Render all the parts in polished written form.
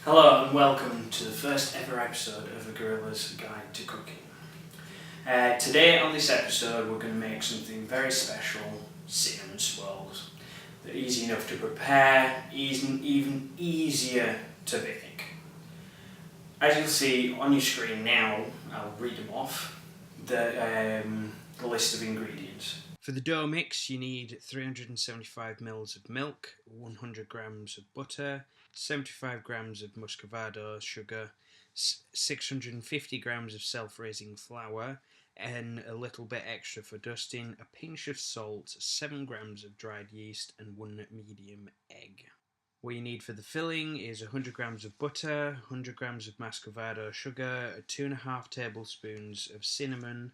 Hello and welcome to the first ever episode of A Gorilla's Guide to Cooking. Today on this episode we're going to make something very special, cinnamon swirls. They're easy enough to prepare, even easier to bake. As you'll see on your screen now, I'll read them off, the list of ingredients. For the dough mix you need 375 ml of milk, 100 grams of butter, 75 grams of muscovado sugar, 650 grams of self-raising flour, and a little bit extra for dusting, a pinch of salt, 7 grams of dried yeast, and 1 medium egg. What you need for the filling is 100 grams of butter, 100 grams of muscovado sugar, 2.5 tablespoons of cinnamon.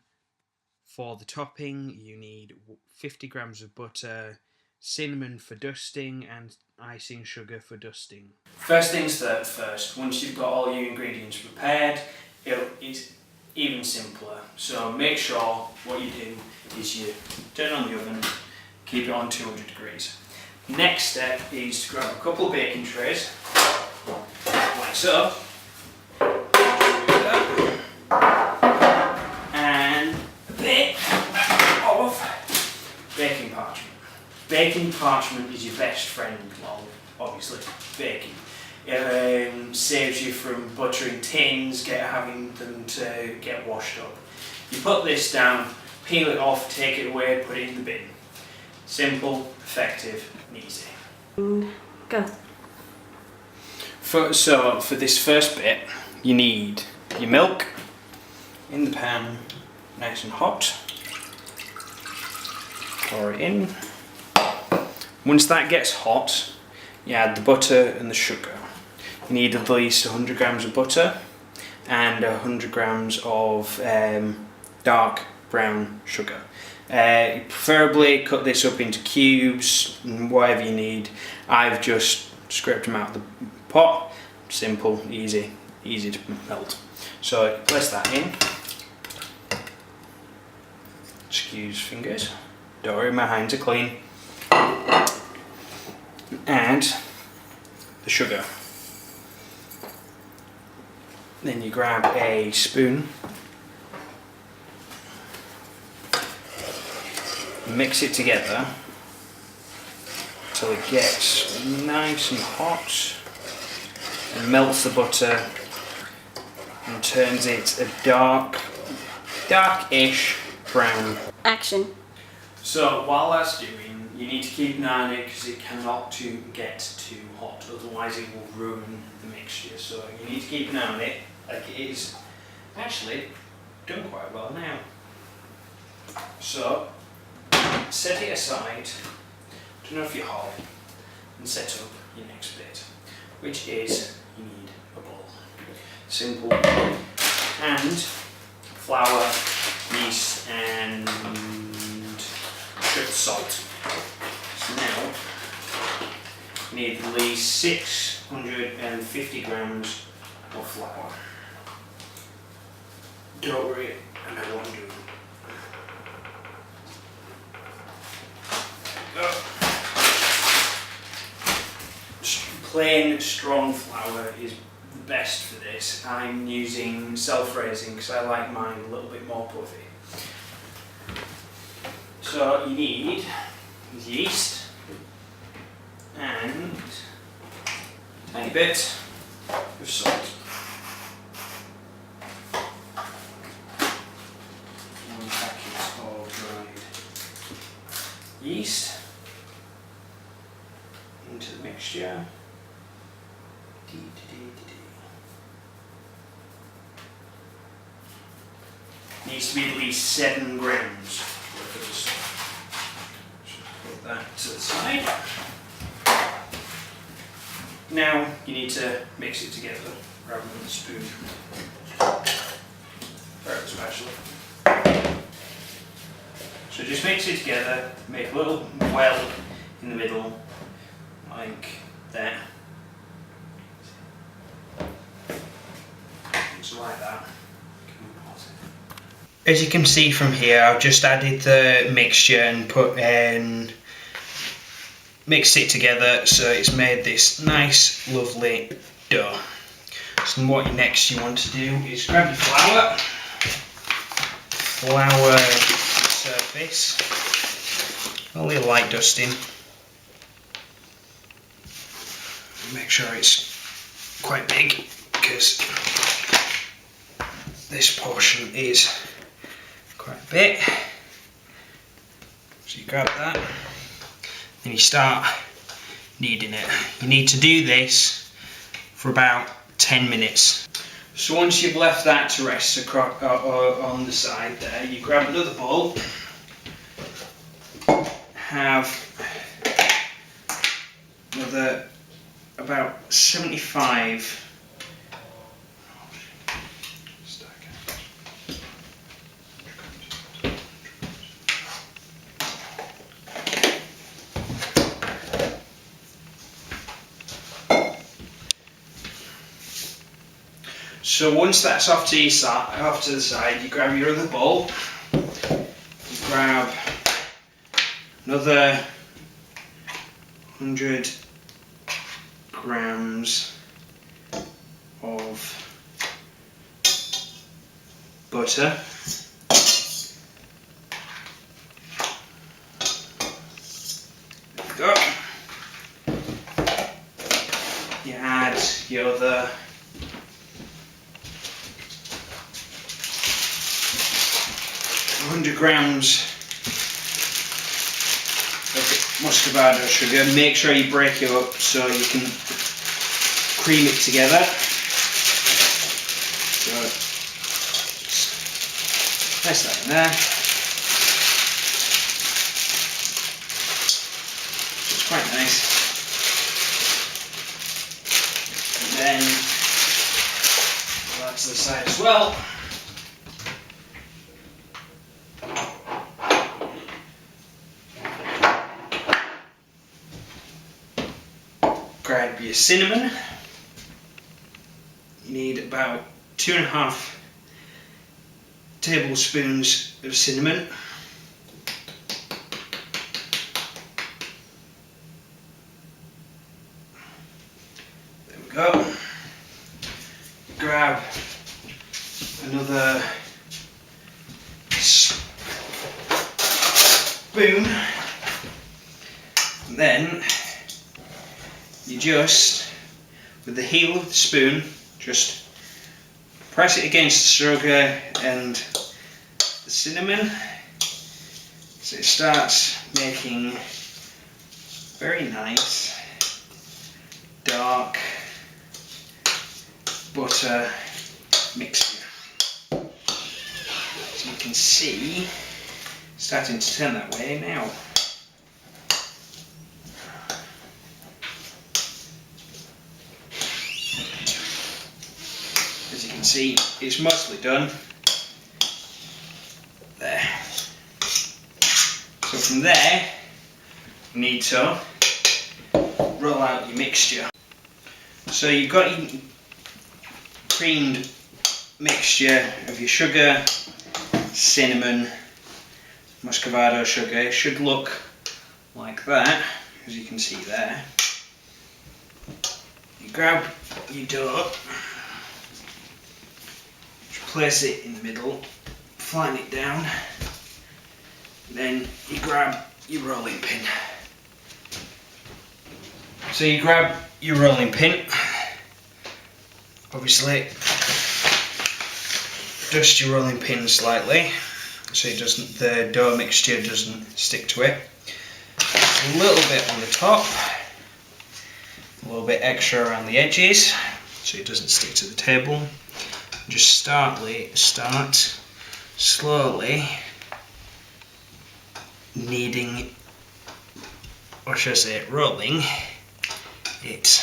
For the topping, you need 50 grams of butter, cinnamon for dusting, and icing sugar for dusting. First things first, once you've got all your ingredients prepared, it's even simpler. So make sure what you do is you turn on the oven, keep it on 200 degrees. Next step is to grab a couple of baking trays, like so. Baking parchment. Baking parchment is your best friend while obviously baking. It saves you from buttering tins, having them to get washed up. You put this down, peel it off, take it away, put it in the bin. Simple, effective, and easy. Go. So for this first bit, you need your milk in the pan, nice and hot. Pour it in. Once that gets hot, you add the butter and the sugar. You need at least 100 grams of butter and 100 grams of dark brown sugar. Preferably cut this up into cubes, whatever you need. I've just scraped them out of the pot. Simple, easy to melt. So place that in. Excuse fingers. Don't worry, my hands are clean. And the sugar. Then you grab a spoon, mix it together until it gets nice and hot, and melts the butter and turns it a darkish brown. Action. So while that's doing, you need to keep an eye on it because it cannot get too hot, otherwise it will ruin the mixture. So you need to keep an eye on it, like it is actually done quite well now. So set it aside, turn off your hob, and set up your next bit, which is you need a bowl. Simple. And flour, yeast, and salt. So now you need at least 650 grams of flour. Don't worry, I know what I'm doing. There we go. Plain strong flour is the best for this. I'm using self-raising because I like mine a little bit more puffy. So you need yeast and a tiny bit of salt. 1 packet of dried yeast into the mixture. Needs to be at least 7 grams. Put that to the side. Now you need to mix it together rather than a spoon. Very spatula. So just mix it together, make a little well in the middle, like that. So like that. As you can see from here, I've just added the mixture and mixed it together so it's made this nice lovely dough. So what next you want to do is grab your flour the surface, only a light dusting. Make sure it's quite big because this portion is quite big. So you grab that, then you start kneading it. You need to do this for about 10 minutes. So once you've left that to rest on the side there, you grab another bowl, have another about 75 So once that's off to the side, you grab your other bowl, you grab another 100 grams of butter, there we go. You add your other 100 grams of muscovado sugar. Make sure you break it up so you can cream it together. So place that in there. It's quite nice. And then that to the side as well. Grab your cinnamon. You need about 2.5 tablespoons of cinnamon. There we go. Grab another spoon, and then you just, with the heel of the spoon, just press it against the sugar and the cinnamon so it starts making very nice dark butter mixture. So you can see it's starting to turn that way now. As you can see, it's mostly done. There. So from there, you need to roll out your mixture. So you've got your creamed mixture of your sugar, cinnamon, muscovado sugar. It should look like that, as you can see there. You grab your dough, place it in the middle, flatten it down, then you grab your rolling pin. So you grab your rolling pin, obviously dust your rolling pin slightly so the dough mixture doesn't stick to it. A little bit on the top, a little bit extra around the edges so it doesn't stick to the table. Just start slowly kneading, or should I say rolling it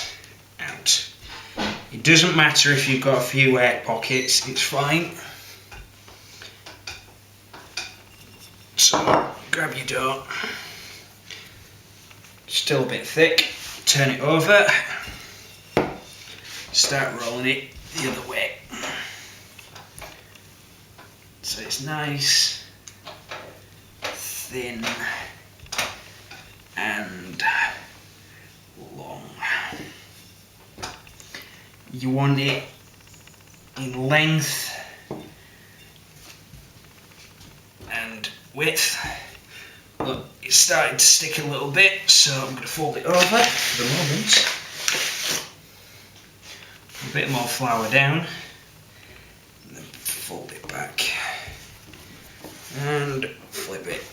out. It doesn't matter if you've got a few air pockets, it's fine. So grab your dough, still a bit thick, turn it over, start rolling it the other way. So it's nice, thin and long. You want it in length and width. Look, it's starting to stick a little bit, so I'm going to fold it over for the moment. Put a bit more flour down, and then fold it back and flip it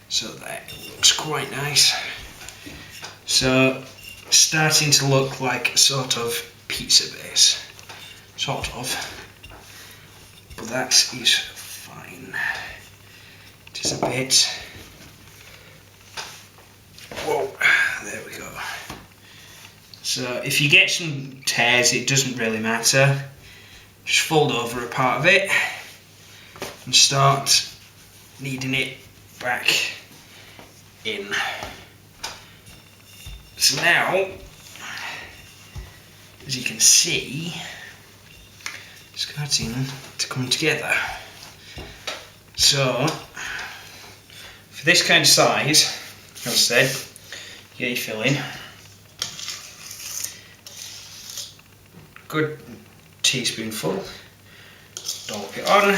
so that it looks quite nice. So starting to look like a sort of pizza base, sort of, but that is fine. Just a bit. Whoa, there we go. So if you get some tears, it doesn't really matter. Just fold over a part of it and start kneading it back in. So now, as you can see, it's starting to come together. So, for this kind of size, as I said, you get your filling. Good teaspoonful. Dollop it on.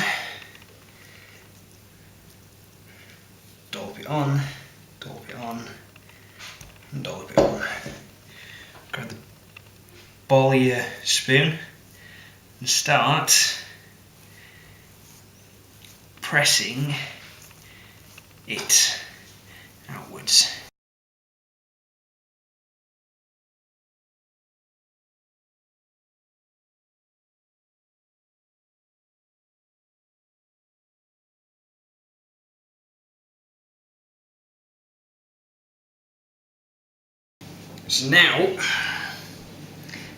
Dollop it on. Dollop it on. And dollop it on. Grab the ball of your spoon and start pressing it outwards. So now,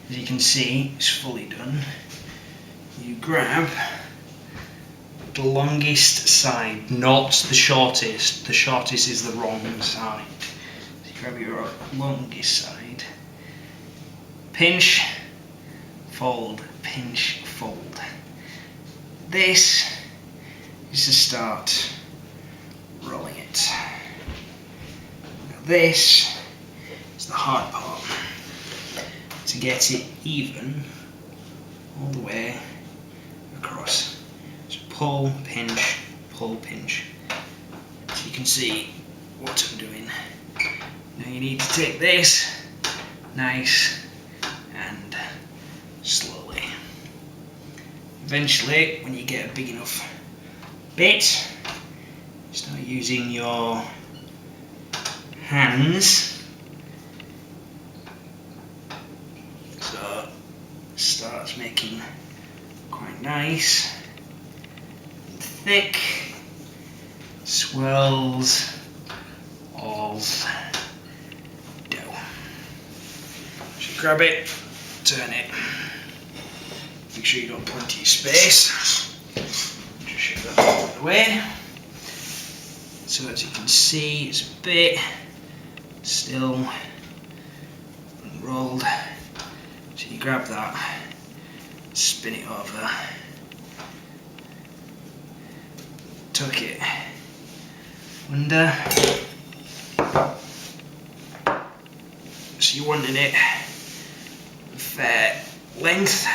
as you can see, it's fully done. You grab the longest side, not the shortest. The shortest is the wrong side. So you grab your longest side, pinch, fold, pinch, fold. This is to start rolling it. Now this is the hard part, to get it even all the way across. So pull, pinch, pull, pinch. So you can see what I'm doing. Now you need to take this nice and slowly. Eventually, when you get a big enough bit, start using your hands. So it starts making quite nice and thick swirls of dough. So you grab it, turn it. Make sure you got plenty of space. Just shove that out of the way. So as you can see, it's a bit still unrolled. So you grab that, spin it over, tuck it under. So you're wanting it a fair length.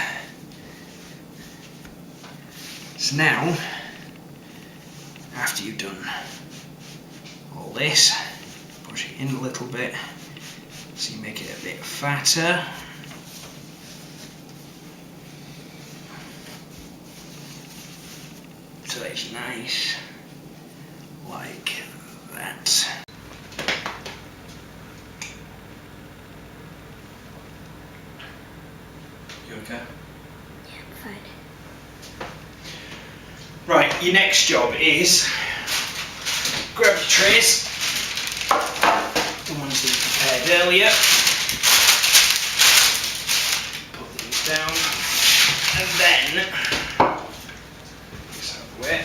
So now, after you've done all this, push it in a little bit so you make it a bit fatter. So it's nice, like that. You okay? Yeah, I'm fine. Right, your next job is grab your trays, the ones that you prepared earlier, put these down, and then this out of the way.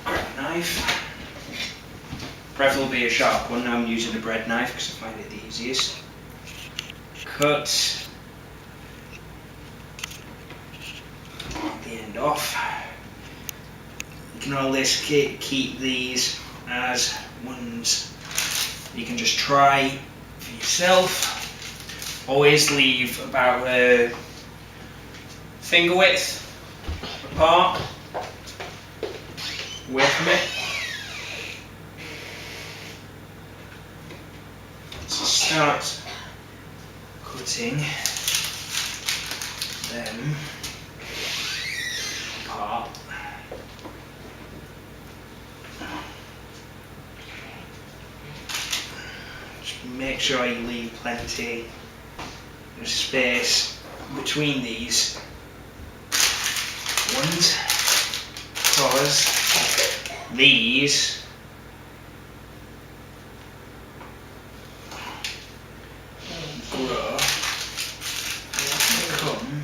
Grab a knife. Preferably a sharp one. I'm using a bread knife because I find it the easiest. Cut the end off. You can always keep these as ones. You can just try for yourself, always leave about a finger width apart, away from it. So start cutting them apart. Just make sure you leave plenty of space between these ones, because these grow and become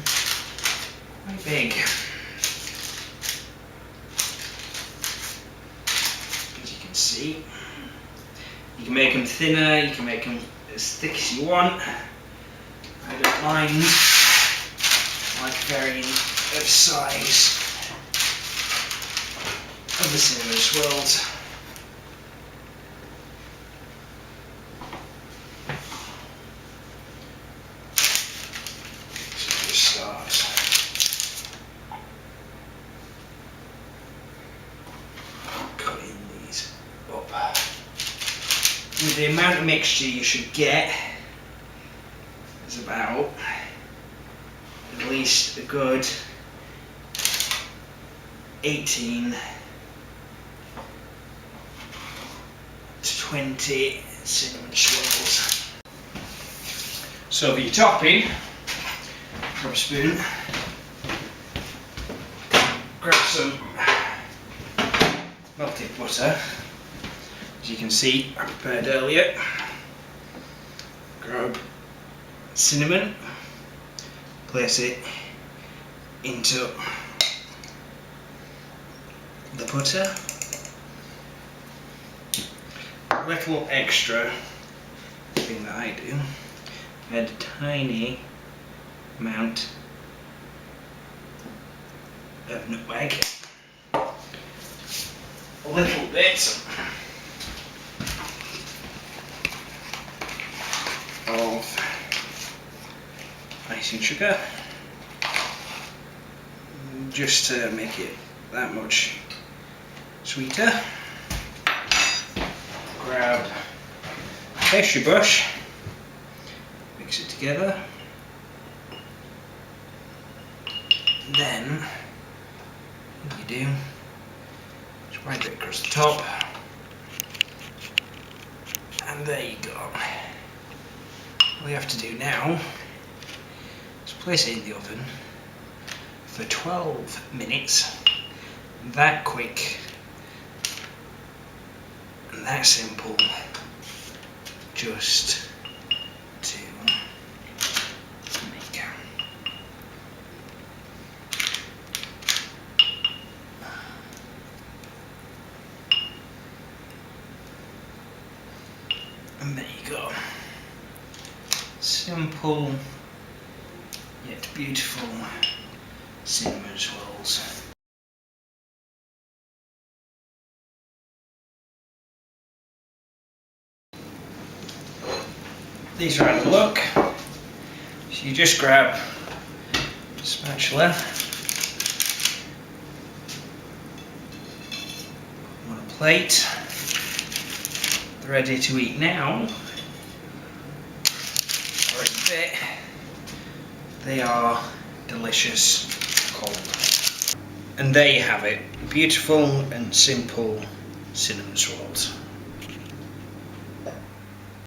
quite big. As you can see, you can make them thinner, you can make them as thick as you want. I don't mind, I like varying of size of the cinnamon swirls. So just start cutting these up. With the amount of mixture you should get is about at least a good 18 to 20 cinnamon swirls. So for your topping, grab a spoon, grab some melted butter. As you can see, I prepared earlier. Grab cinnamon, place it into the butter. A little extra thing that I do, add a tiny amount of nutmeg, a little bit of icing sugar, just to make it that much sweeter. Grab a pastry brush, mix it together, then what you do, spread it across the top, and there you go. All you have to do now is place it in the oven for 12 minutes, that quick and that simple, just to make. And there you go. Simple yet beautiful cinnamon swirls. These are out of luck, so you just grab a spatula on a plate. They're ready to eat now, or in a bit. They are delicious cold. And there you have it, beautiful and simple cinnamon swirls.